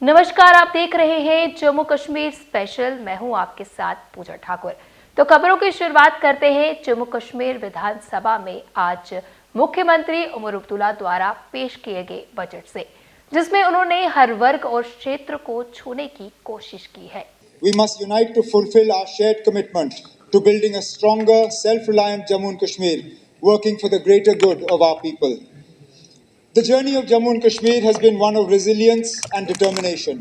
नमस्कार, आप देख रहे हैं जम्मू कश्मीर स्पेशल। मैं हूं आपके साथ पूजा ठाकुर। तो खबरों की शुरुआत करते हैं जम्मू कश्मीर विधानसभा में आज मुख्यमंत्री उमर अब्दुल्ला द्वारा पेश किए गए बजट से, जिसमें उन्होंने हर वर्ग और क्षेत्र को छूने की कोशिश की है। We must unite to fulfill our shared commitment to building a stronger, self-reliant Jammu and Kashmir, working for the greater good of our people. The journey of Jammu and Kashmir has been one of resilience and determination.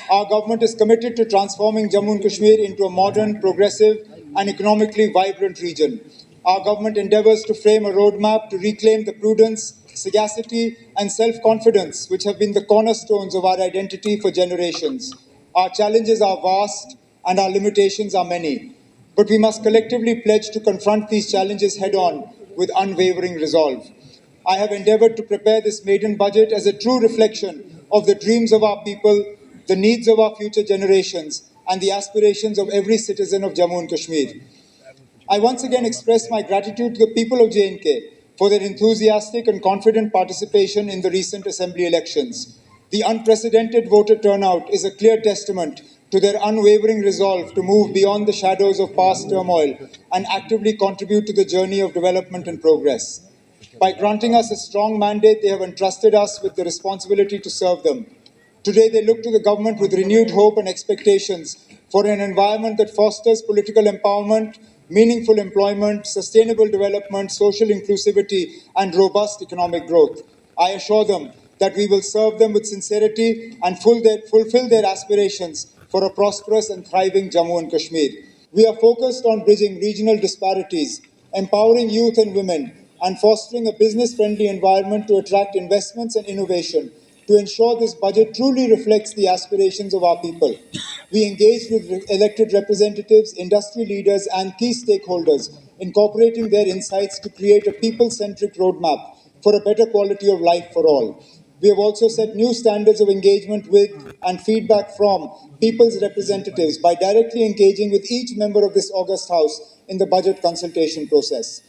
Our government is committed to transforming Jammu and Kashmir into a modern, progressive, and economically vibrant region. Our government endeavors to frame a roadmap to reclaim the prudence, sagacity, and self-confidence which have been the cornerstones of our identity for generations. Our challenges are vast and our limitations are many, but we must collectively pledge to confront these challenges head-on with unwavering resolve. I have endeavored to prepare this maiden budget as a true reflection of the dreams of our people, the needs of our future generations, and the aspirations of every citizen of Jammu and Kashmir. I once again express my gratitude to the people of J&K for their enthusiastic and confident participation in the recent assembly elections. The unprecedented voter turnout is a clear testament to their unwavering resolve to move beyond the shadows of past turmoil and actively contribute to the journey of development and progress. By granting us a strong mandate, they have entrusted us with the responsibility to serve them. Today, they look to the government with renewed hope and expectations for an environment that fosters political empowerment, meaningful employment, sustainable development, social inclusivity, and robust economic growth. I assure them that we will serve them with sincerity and fulfill their aspirations for a prosperous and thriving Jammu and Kashmir. We are focused on bridging regional disparities, empowering youth and women, and fostering a business-friendly environment to attract investments and innovation. To ensure this budget truly reflects the aspirations of our people, we engaged with elected representatives, industry leaders, and key stakeholders, incorporating their insights to create a people-centric roadmap for a better quality of life for all. We have also set new standards of engagement with and feedback from people's representatives by directly engaging with each member of this august house in the budget consultation process.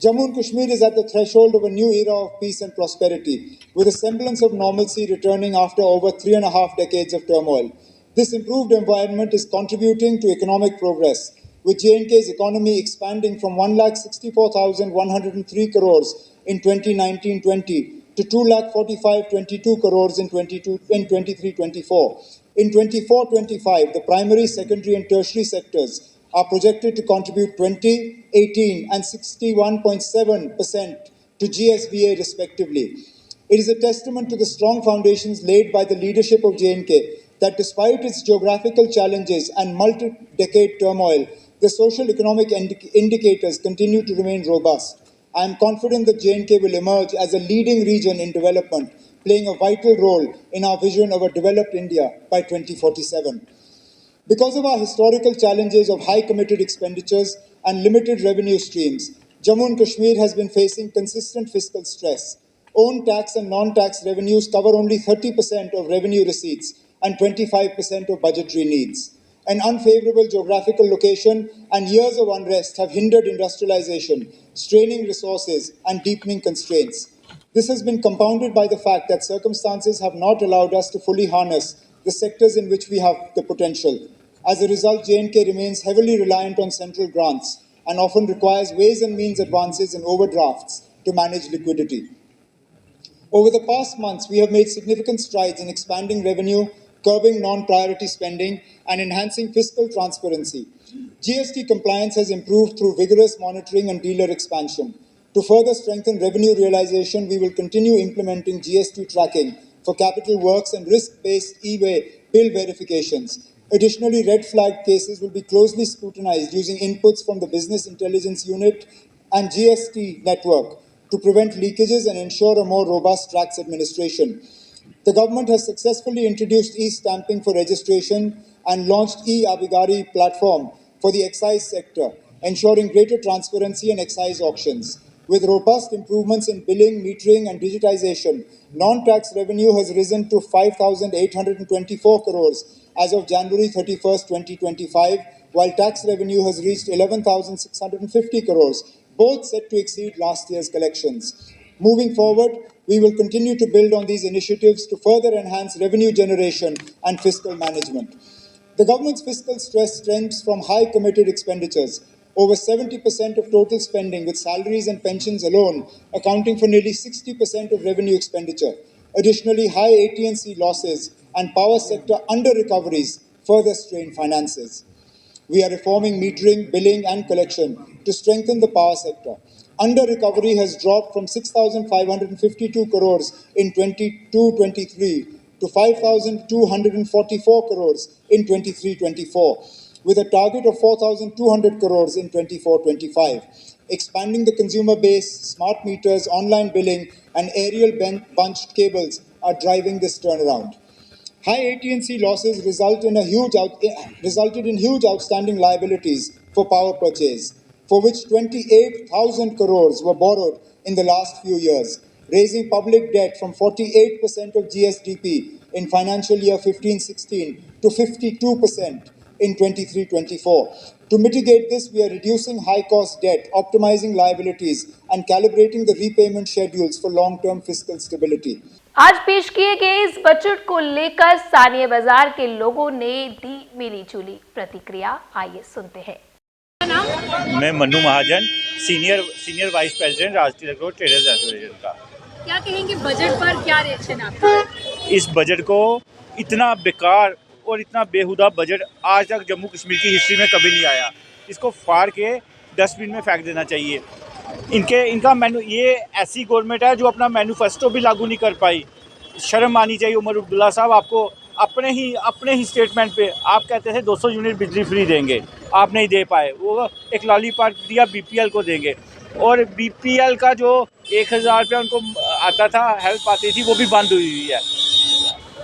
Jammu and Kashmir is at the threshold of a new era of peace and prosperity, with a semblance of normalcy returning after over 3.5 decades of turmoil. This improved environment is contributing to economic progress, with J&K's economy expanding from 1,64,103 crores in 2019-20 to 2,45,22 crores in 23-24. In 24-25, the primary, secondary, and tertiary sectors are projected to contribute 20, 18, and 61.7% to GSBA respectively. It is a testament to the strong foundations laid by the leadership of J&K that despite its geographical challenges and multi-decade turmoil, the social economic indicators continue to remain robust. I am confident that J&K will emerge as a leading region in development, playing a vital role in our vision of a developed India by 2047. Because of our historical challenges of high committed expenditures and limited revenue streams, Jammu and Kashmir has been facing consistent fiscal stress. Own tax and non-tax revenues cover only 30% of revenue receipts and 25% of budgetary needs. An unfavorable geographical location and years of unrest have hindered industrialization, straining resources and deepening constraints. This has been compounded by the fact that circumstances have not allowed us to fully harness the sectors in which we have the potential. As a result, J&K remains heavily reliant on central grants and often requires ways and means advances and overdrafts to manage liquidity. Over the past months, we have made significant strides in expanding revenue, curbing non-priority spending, and enhancing fiscal transparency. GST compliance has improved through vigorous monitoring and dealer expansion. To further strengthen revenue realization, we will continue implementing GST tracking for capital works and risk-based e-way bill verifications. Additionally, red flag cases will be closely scrutinized using inputs from the Business Intelligence Unit and GST network to prevent leakages and ensure a more robust tax administration. The government has successfully introduced e-stamping for registration and launched e-Abhigari platform for the excise sector, ensuring greater transparency in excise auctions. With robust improvements in billing, metering, and digitization, non-tax revenue has risen to 5,824 crores as of January 31st, 2025, while tax revenue has reached 11,650 crores, both set to exceed last year's collections. Moving forward, We will continue to build on these initiatives to further enhance revenue generation and fiscal management. The government's fiscal stress stems from high committed expenditures. Over 70% of total spending, with salaries and pensions alone accounting for nearly 60% of revenue expenditure. Additionally, high AT&C losses and power sector under-recoveries further strain finances. We are reforming metering, billing and collection to strengthen the power sector. Under-recovery has dropped from 6,552 crores in 22-23 to 5,244 crores in 23-24, with a target of 4,200 crores in 24-25. Expanding the consumer base, smart meters, online billing, and aerial bunched cables are driving this turnaround. High AT&C losses resulted in huge outstanding liabilities for power purchase, for which 28,000 crores were borrowed in the last few years, raising public debt from 48% of GSDP in financial year 15-16 to 52% in 23-24. To mitigate this, we are reducing high-cost debt, optimizing liabilities, and calibrating the repayment schedules for long-term fiscal stability. आज पेश किए गए इस budget को लेकर स्थानीय बाजार के लोगों ने दी मिली जुली प्रतिक्रिया। आइए सुनते हैं। मैं मन्नू महाजन, सीनियर वाइस प्रेसिडेंट राष्ट्रीय एग्रो ट्रेडर्स एसोसिएशन का। क्या कहेंगे बजट पर, क्या रिएक्शन आपका? इस बजट को इतना बेकार और इतना बेहुदा बजट आज तक जम्मू कश्मीर की हिस्ट्री में कभी नहीं आया। इसको फाड़ के डस्टबिन में फेंक देना चाहिए। इनका ये ऐसी गवर्नमेंट है जो अपना मैनिफेस्टो भी लागू नहीं कर पाई। शर्म आनी चाहिए उमर अब्दुल्ला साहब आपको। अपने ही स्टेटमेंट पे आप कहते थे 200 यूनिट बिजली फ्री देंगे, आप नहीं दे पाए। वो एक लॉलीपॉप दिया बीपीएल को देंगे, और बीपीएल का जो 1000 रुपया उनको आता था, हेल्प आती थी, वो भी बंद हुई है।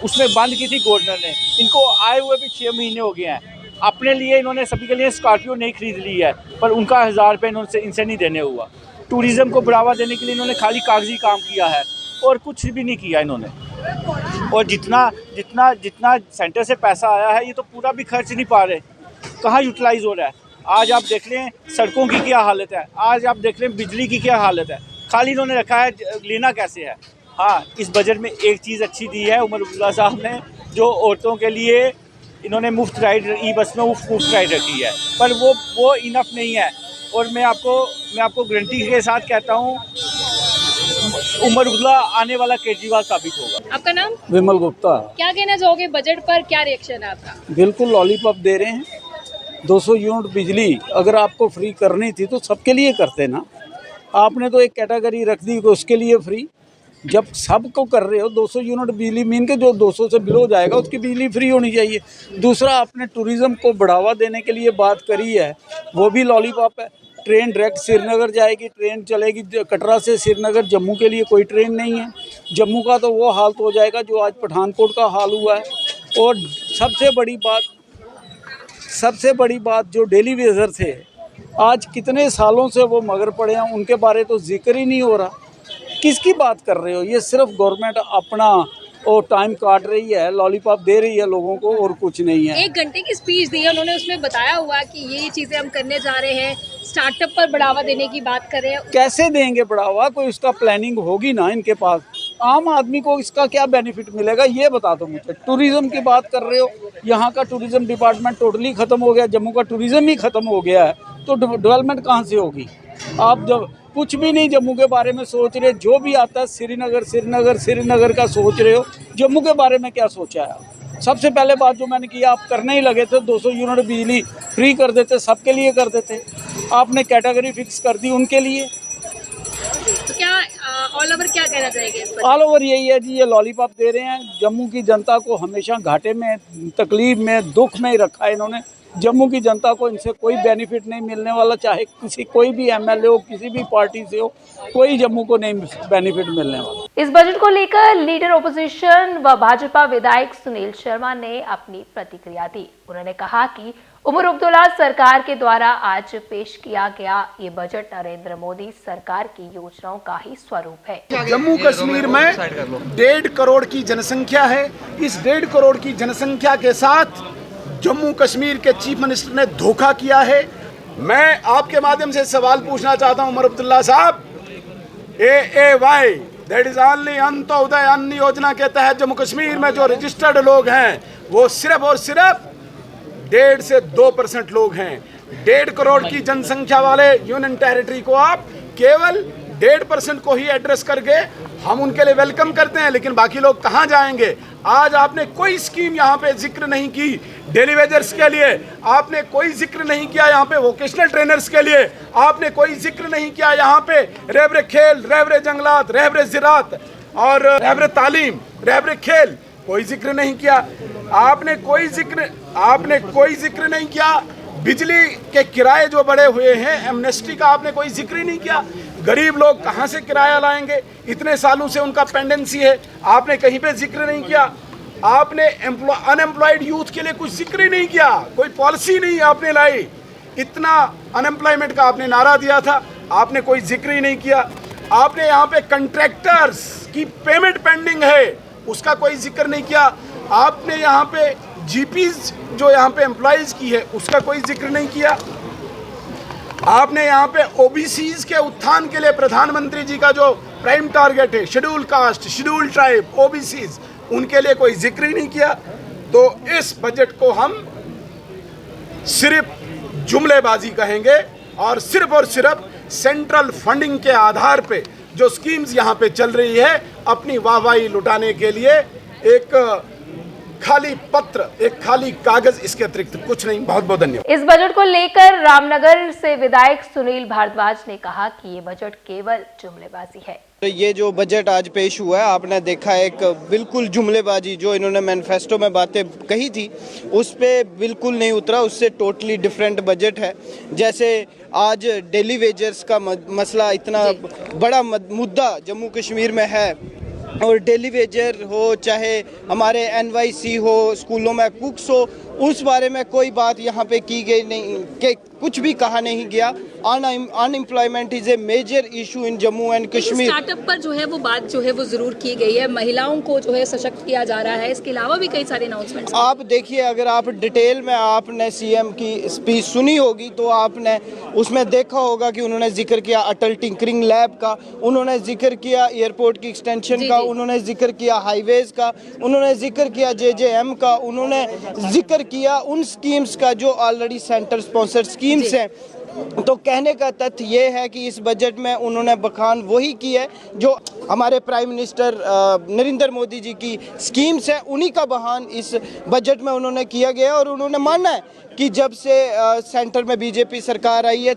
उसमें बंद की थी गवर्नर ने। इनको आए हुए भी 6 महीने हो गए हैं। अपने लिए इन्होंने सभी के लिए स्कॉर्पियो नहीं खरीद ली है, पर उनका 1000 रुपये इनसे नहीं देने हुआ। टूरिज़्म को बढ़ावा देने के लिए इन्होंने खाली कागजी काम किया है और कुछ भी नहीं किया इन्होंने। और जितना सेंटर से पैसा आया है, ये तो पूरा भी खर्च नहीं पा रहे। कहाँ यूटिलाइज़ हो रहा है? आज आप देख लें सड़कों की क्या हालत है, आज आप देख लें बिजली की क्या हालत है। खाली इन्होंने रखा है, लेना कैसे है। हाँ, इस बजट में एक चीज़ अच्छी दी है उमर अब्दुल्ला साहब ने, जो औरतों के लिए इन्होंने मुफ्त राइड ई बस में मुफ्त राइड रखी है, पर वो इनफ नहीं है। और मैं आपको गारंटी के साथ कहता हूँ, उमर अब्दुल्ला आने वाला केजरीवाल साबित होगा। आपका नाम? विमल गुप्ता। क्या कहना चाहोगे बजट पर, क्या रिएक्शन है आपका? बिल्कुल लॉलीपॉप दे रहे हैं। 200 यूनिट बिजली अगर आपको फ्री करनी थी तो सबके लिए करते ना। आपने तो एक कैटेगरी रख दी उसके लिए फ्री। जब सबको कर रहे हो 200 यूनिट बिजली मीन के जो 200 से बिलो जाएगा उसकी बिजली फ्री होनी चाहिए। दूसरा, आपने टूरिज़्म को बढ़ावा देने के लिए बात करी है, वो भी लॉलीपॉप है। ट्रेन डायरेक्ट श्रीनगर जाएगी, ट्रेन चलेगी कटरा से श्रीनगर, जम्मू के लिए कोई ट्रेन नहीं है। जम्मू का तो वो हाल हो जाएगा जो आज पठानकोट का हाल हुआ है। और सबसे बड़ी बात जो डेली वेजर थे, आज कितने सालों से वो मगर पड़े हैं, उनके बारे तो जिक्र ही नहीं हो रहा। किसकी बात कर रहे हो? ये सिर्फ गवर्नमेंट अपना और टाइम काट रही है, लॉलीपॉप दे रही है लोगों को, और कुछ नहीं है। 1 घंटे की स्पीच दी है उन्होंने, उसमें बताया हुआ कि ये चीज़ें हम करने जा रहे हैं, स्टार्टअप पर बढ़ावा देने की बात कर रहे हैं। कैसे देंगे बढ़ावा? कोई उसका प्लानिंग होगी ना इनके पास। आम आदमी को इसका क्या बेनिफिट मिलेगा ये बता दो मुझे। टूरिज़्म की बात कर रहे हो, यहाँ का टूरिज़्म डिपार्टमेंट टोटली ख़त्म हो गया, जम्मू का टूरिज़्म ही ख़त्म हो गया है, तो डेवलपमेंट कहाँ से होगी? आप जब कुछ भी नहीं जम्मू के बारे में सोच रहे, जो भी आता है श्रीनगर का सोच रहे हो। जम्मू के बारे में क्या सोचा है? सबसे पहले बात जो मैंने किया, आप करने ही लगे थे 200 यूनिट बिजली फ्री कर देते, सबके लिए कर देते। आपने कैटेगरी फिक्स कर दी उनके लिए। तो क्या ऑल ओवर क्या कहना चाहेंगे इस पर? ऑल ओवर यही है जी, ये लॉलीपॉप दे रहे हैं। जम्मू की जनता को हमेशा घाटे में, तकलीफ में, दुख में ही रखा है इन्होंने। जम्मू की जनता को इनसे कोई बेनिफिट नहीं मिलने वाला, चाहे कोई भी एमएलए हो, किसी भी पार्टी से हो, कोई जम्मू को नहीं बेनिफिट मिलने वाला। इस बजट को लेकर लीडर ओपोजिशन व भाजपा विधायक सुनील शर्मा ने अपनी प्रतिक्रिया दी। उन्होंने कहा कि उमर अब्दुल्ला सरकार के द्वारा आज पेश किया गया ये बजट नरेंद्र मोदी सरकार की योजनाओं का ही स्वरूप है। जम्मू कश्मीर में 1.5 करोड़ की जनसंख्या है। इस 1.5 करोड़ की जनसंख्या के साथ जम्मू कश्मीर के चीफ मिनिस्टर ने धोखा किया है। मैं आपके माध्यम से सवाल पूछना चाहता हूं उमर अब्दुल्ला साहब, AAY that is only Antyodaya अन्न योजना के तहत जम्मू कश्मीर में जो रजिस्टर्ड लोग हैं वो सिर्फ और सिर्फ 1.5 से 2% लोग हैं। 1.5 करोड़ की जनसंख्या वाले यूनियन टेरिटरी को आप केवल 1.5% को ही एड्रेस करके हम उनके लिए वेलकम करते हैं, लेकिन बाकी लोग कहां जाएंगे? आज आपने कोई स्कीम यहाँ पे जिक्र नहीं की डेली वेजर्स के लिए, आपने कोई जिक्र नहीं किया यहाँ पे वोकेशनल ट्रेनर्स के लिए, आपने कोई जिक्र नहीं किया यहाँ पे रहबरे खेल, रहबरे जंगलात, रहबरे ज़राअत और रहबरे तालीम, रहबरे खेल, कोई जिक्र नहीं किया। आपने कोई जिक्र नहीं किया। बिजली के किराए जो बढ़े हुए हैं, एमनेस्टी का आपने कोई जिक्र ही नहीं किया। गरीब लोग कहाँ से किराया लाएंगे? इतने सालों से उनका पेंडेंसी है, आपने कहीं पे जिक्र नहीं किया। आपने अनएम्प्लॉयड यूथ के लिए कुछ जिक्र ही नहीं किया, कोई पॉलिसी नहीं आपने लाई। इतना अनएम्प्लॉयमेंट का आपने नारा दिया था, आपने कोई जिक्र ही नहीं किया। आपने यहाँ पे कंट्रैक्टर्स की पेमेंट पेंडिंग है, उसका कोई जिक्र नहीं किया। आपने यहाँ पे जीपीज जो यहाँ पे एम्प्लॉयज की है, उसका कोई जिक्र नहीं किया। आपने यहाँ पे ओबीसीज के उत्थान के लिए प्रधानमंत्री जी का जो प्राइम टारगेट है, schedule caste, schedule tribe, OBCs, उनके लिए कोई जिक्र ही नहीं किया। तो इस बजट को हम सिर्फ जुमलेबाजी कहेंगे और सिर्फ सेंट्रल फंडिंग के आधार पे जो स्कीम्स यहाँ पे चल रही है, अपनी वाहवाही लुटाने के लिए एक खाली पत्र, एक खाली कागज, इसके अतिरिक्त कुछ नहीं। बहुत बहुत धन्यवाद। इस बजट को लेकर रामनगर से विधायक सुनील भारद्वाज ने कहा कि ये बजट केवल जुमलेबाजी है। तो ये जो बजट आज पेश हुआ है, आपने देखा एक बिल्कुल जुमलेबाजी, जो इन्होंने मैनिफेस्टो में बातें कही थी उस पे बिल्कुल नहीं उतरा, उससे टोटली डिफरेंट बजट है। जैसे आज डेली वेजर्स का मसला इतना बड़ा मुद्दा जम्मू कश्मीर में है, और डेली वेजर हो, चाहे हमारे एनवाईसी हो, स्कूलों में कुक्स हो, उस बारे में कोई बात यहाँ पे की गई नहीं, कि कुछ भी कहा नहीं गया। Unemployment is a major issue in Jammu and Kashmir. Startup पर जो है वो बात जो है वो जरूर की गई है, महिलाओं को जो है सशक्त किया जा रहा है, इसके अलावा भी कई सारे अनाउंसमेंट्स। आप देखिए, अगर आप डिटेल में आपने सीएम की स्पीच सुनी होगी तो आपने उसमें देखा होगा कि उन्होंने जिक्र किया अटल टिंकरिंग लैब का, उन्होंने जिक्र किया एयरपोर्ट की एक्सटेंशन का, उन्होंने जिक्र किया हाईवेज का, उन्होंने जिक्र किया JJM का, उन्होंने जिक्र किया उन स्कीम्स का जो ऑलरेडी सेंटर स्पॉन्सर्ड स्कीम्स हैं। तो कहने का तथ्य ये है कि इस बजट में उन्होंने बखान वही की है जो हमारे प्राइम मिनिस्टर नरेंद्र मोदी जी की स्कीम्स है, उन्हीं का बहान इस बजट में उन्होंने किया गया। और उन्होंने माना है कि जब से सेंटर में बीजेपी सरकार आई है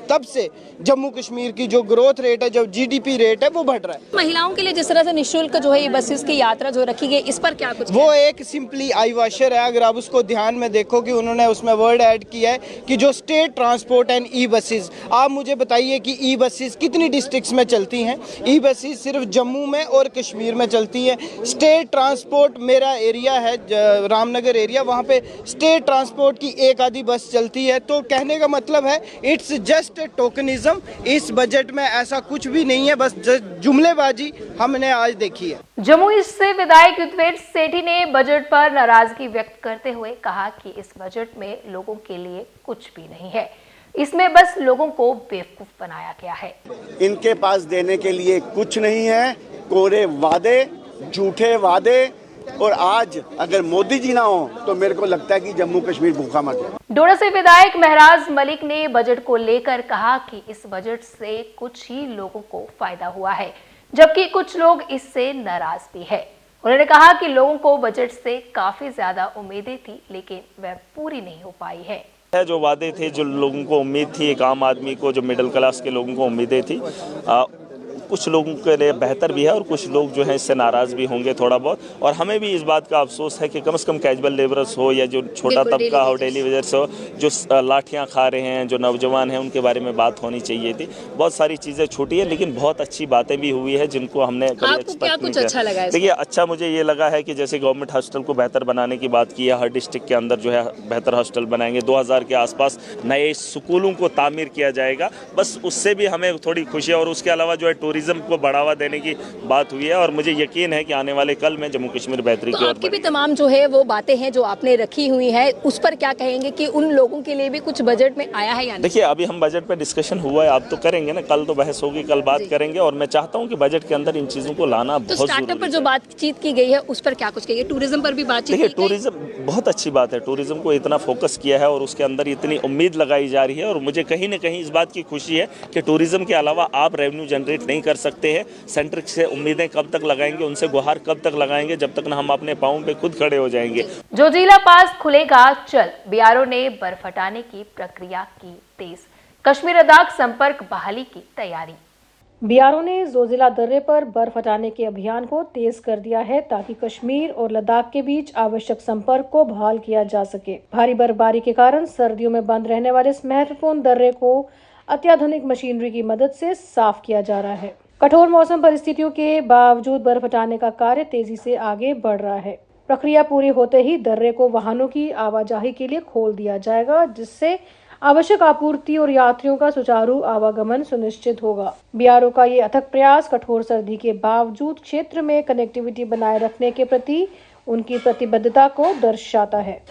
तब से जम्मू कश्मीर की जो ग्रोथ रेट है, जो GDP रेट है, वो बढ़ रहा है। महिलाओं के लिए जिस तरह से निःशुल्क जो है ये बसेस की यात्रा जो रखी गई, इस पर क्या कुछ? वो एक सिंपली आई वाशर है। अगर आप उसको ध्यान में देखो कि उन्होंने उसमें वर्ड ऐड किया है कि जो state transport and e buses, आप मुझे बताइए कि ई बसेस कितनी डिस्ट्रिक्ट्स में चलती हैं? ई बसेस सिर्फ जम्मू में और कश्मीर में चलती हैं। स्टेट ट्रांसपोर्ट, मेरा एरिया है रामनगर एरिया, वहाँ पे स्टेट ट्रांसपोर्ट की एक आधी बस चलती है। तो कहने का मतलब है इट्स जस्ट टोकनिज्म। इस बजट में ऐसा कुछ भी नहीं है, बस जुमलेबाजी हमने आज देखी है। जम्मू से विधायक युद्धवीर सेठी ने बजट पर नाराजगी व्यक्त करते हुए कहा कि इस बजट में लोगों के लिए कुछ भी नहीं है, इसमें बस लोगों को बेवकूफ बनाया गया है। इनके पास देने के लिए कुछ नहीं है, कोरे वादे, झूठे वादे। और आज अगर मोदी जी ना हो तो मेरे को लगता है कि जम्मू कश्मीर भूखा मर जाए। डोडा से विधायक महराज मलिक ने बजट को लेकर कहा कि इस बजट से कुछ ही लोगों को फायदा हुआ है, जबकि कुछ लोग इससे नाराज भी है। उन्होंने कहा कि लोगों को बजट से काफी ज्यादा उम्मीदें थी, लेकिन वह पूरी नहीं हो पाई है। जो वादे थे, जो लोगों को उम्मीद थी, एक आम आदमी को, जो मिडिल क्लास के लोगों को उम्मीदें थी, कुछ लोगों के लिए बेहतर भी है और कुछ लोग जो है इससे नाराज़ भी होंगे थोड़ा बहुत। और हमें भी इस बात का अफसोस है कि कम से कम कैजुअल लेबरर्स हो या जो छोटा तबका हो, डेली वेजर्स हो, जो लाठियां खा रहे हैं, जो नौजवान हैं, उनके बारे में बात होनी चाहिए थी। बहुत सारी चीज़ें छूटी है, लेकिन बहुत अच्छी बातें भी हुई है जिनको हमने कभी एक्सपेक्ट नहीं किया। देखिए, अच्छा मुझे ये लगा है कि जैसे गवर्नमेंट हॉस्टल को बेहतर बनाने की बात की है, हर डिस्ट्रिक्ट के अंदर जो है बेहतर हॉस्टल बनाएंगे, 2000 के आसपास नए स्कूलों को तामीर किया जाएगा, बस उससे भी हमें थोड़ी खुशी है। और उसके अलावा जो है टूरिज्म को बढ़ावा देने की बात हुई है और मुझे यकीन है कि आने वाले कल में जम्मू कश्मीर बेहतरी की ओर आपकी भी तमाम जो है वो बातें हैं जो आपने रखी हुई है, उस पर क्या कहेंगे कि उन लोगों के लिए भी कुछ बजट में आया है या नहीं? देखिए, अभी हम बजट पे डिस्कशन हुआ है, आप तो करेंगे ना, कल तो बहस होगी, कल बात करेंगे और मैं चाहता हूं कि बजट के अंदर इन चीज़ों को लाना तो बहुत स्टार्टअप जरूरी पर है। जो बातचीत की गई है उस पर क्या कुछ कहिए? टूरिज्म पर भी बातचीत देखिए, की गई? टूरिज्म बहुत अच्छी बात है, टूरिज्म को इतना फोकस किया है और उसके अंदर इतनी उम्मीद लगाई जा रही है और मुझे कहीं ना कहीं इस बात की खुशी है कि टूरिज्म के अलावा आप रेवेन्यू जनरेट नहीं कर सकते हैं। सेंटर से उम्मीदें कब तक लगाएंगे, उनसे गुहार कब तक लगाएंगे, जब तक ना हम अपने पाँव पे खुद खड़े हो जाएंगे। जोजिला पास खुलेगा चल, बीआरओ ने बर्फ हटाने की प्रक्रिया की तेज, कश्मीर लद्दाख संपर्क बहाली की तैयारी। बीआरओ ने जोजिला दर्रे पर बर्फ हटाने के अभियान को तेज कर दिया है ताकि कश्मीर और लद्दाख के बीच आवश्यक संपर्क को बहाल किया जा सके। भारी बर्फबारी के कारण सर्दियों में बंद रहने वाले इस महत्वपूर्ण दर्रे को अत्याधुनिक मशीनरी की मदद से साफ किया जा रहा है। कठोर मौसम परिस्थितियों के बावजूद बर्फ हटाने का कार्य तेजी से आगे बढ़ रहा है। प्रक्रिया पूरी होते ही दर्रे को वाहनों की आवाजाही के लिए खोल दिया जाएगा, जिससे आवश्यक आपूर्ति और यात्रियों का सुचारू आवागमन सुनिश्चित होगा। बीआरओ का ये अथक प्रयास कठोर सर्दी के बावजूद क्षेत्र में कनेक्टिविटी बनाए रखने के प्रति उनकी प्रतिबद्धता को दर्शाता है।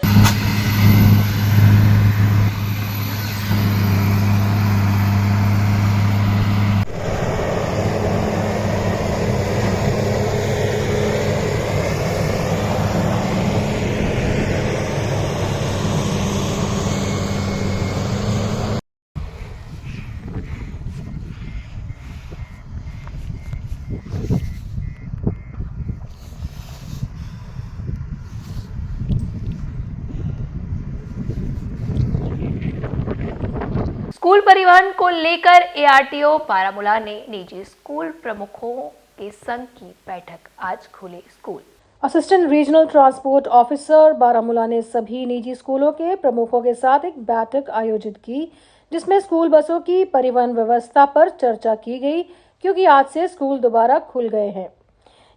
स्कूल परिवहन को लेकर एआरटीओ बारामूला ने निजी स्कूल प्रमुखों के संघ की बैठक, आज खुले school. Assistant regional transport officer Baramulla ने सभी निजी स्कूलों के प्रमुखों के साथ एक बैठक आयोजित की, जिसमें स्कूल बसों की परिवहन व्यवस्था पर चर्चा की गई, क्योंकि आज से स्कूल दोबारा खुल गए हैं।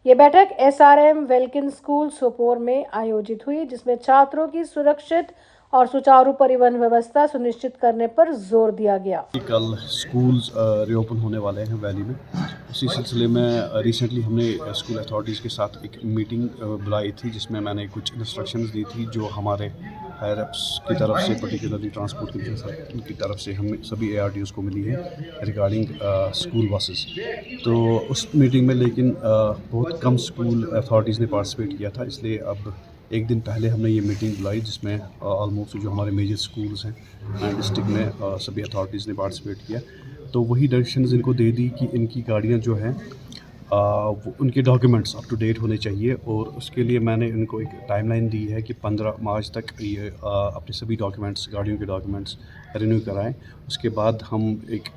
ये बैठक एसआरएम वेलकिन स्कूल सोपोर में आयोजित हुई, जिसमें छात्रों की सुरक्षित और सुचारू परिवहन व्यवस्था सुनिश्चित करने पर जोर दिया गया। कल स्कूल्स रीओपन होने वाले हैं वैली में। उसी सिलसिले में रिसेंटली हमने स्कूल अथॉरिटीज़ के साथ एक मीटिंग बुलाई थी, जिसमें मैंने कुछ इंस्ट्रक्शंस दी थी जो हमारे हायर अप्स की तरफ से, पर्टिकुलरली ट्रांसपोर्ट की तरफ से हम सभी ARTOs को मिली है रिगार्डिंग स्कूल बसेस। तो उस मीटिंग में लेकिन बहुत कम स्कूल अथॉरिटीज़ ने पार्टिसिपेट किया था, इसलिए अब एक दिन पहले हमने ये मीटिंग बुलाई, जिसमें ऑलमोस्ट जो हमारे मेजर स्कूल्स हैं डिस्ट्रिक्ट में सभी अथॉरिटीज़ ने पार्टिसिपेट किया। तो वही डायरेक्शंस इनको दे दी कि इनकी गाड़ियाँ जो हैं उनके डॉक्यूमेंट्स अप टू डेट होने चाहिए, और उसके लिए मैंने इनको एक टाइमलाइन दी है कि 15 मार्च तक ये अपने सभी डॉक्यूमेंट्स, गाड़ियों के डॉक्यूमेंट्स रिन्यू कराएं। उसके बाद हम एक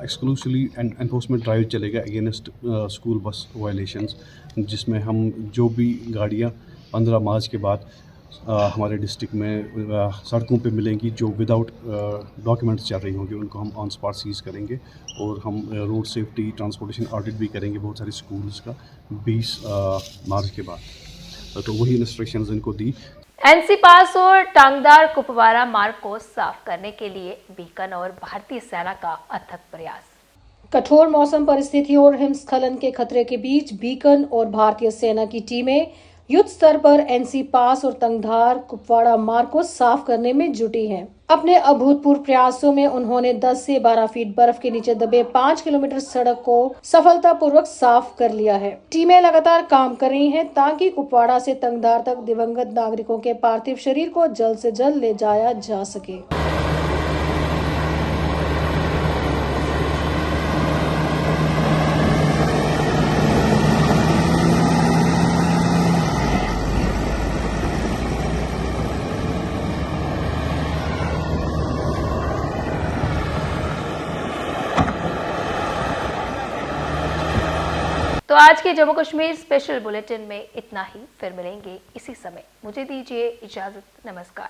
एक्सक्लूसिवली एनफोर्समेंट ड्राइव चलेगा अगेंस्ट स्कूल बस वायलेशंस, जिसमें हम जो भी गाड़ियाँ 15 मार्च के बाद हमारे डिस्ट्रिक्ट में सड़कों पे मिलेंगी जो विदाउट डॉक्यूमेंट्स चल रही होंगी, उनको हम ऑन स्पॉट सीज करेंगे। और हम रोड सेफ्टी ट्रांसपोर्टेशन ऑडिट भी करेंगे बहुत सारे स्कूल्स का 20 मार्च के बाद। तो वही इंस्ट्रक्शंस इनको दी। एनसी पास और टांगदार कुपवाड़ा मार्ग को साफ करने के लिए बीकन और भारतीय सेना का अथक प्रयास। कठोर मौसम परिस्थितियों और हिमस्खलन के खतरे के बीच बीकन और भारतीय सेना की टीमें युद्ध स्तर पर एनसी पास और तंगधार कुपवाड़ा मार्ग को साफ करने में जुटी हैं। अपने अभूतपूर्व प्रयासों में उन्होंने 10 से 12 फीट बर्फ के नीचे दबे 5 किलोमीटर सड़क को सफलतापूर्वक साफ कर लिया है। टीमें लगातार काम कर रही हैं ताकि कुपवाड़ा से तंगधार तक दिवंगत नागरिकों के पार्थिव शरीर को जल्द से जल्द ले जाया जा सके। तो आज के जम्मू कश्मीर स्पेशल बुलेटिन में इतना ही, फिर मिलेंगे इसी समय। मुझे दीजिए इजाजत, नमस्कार।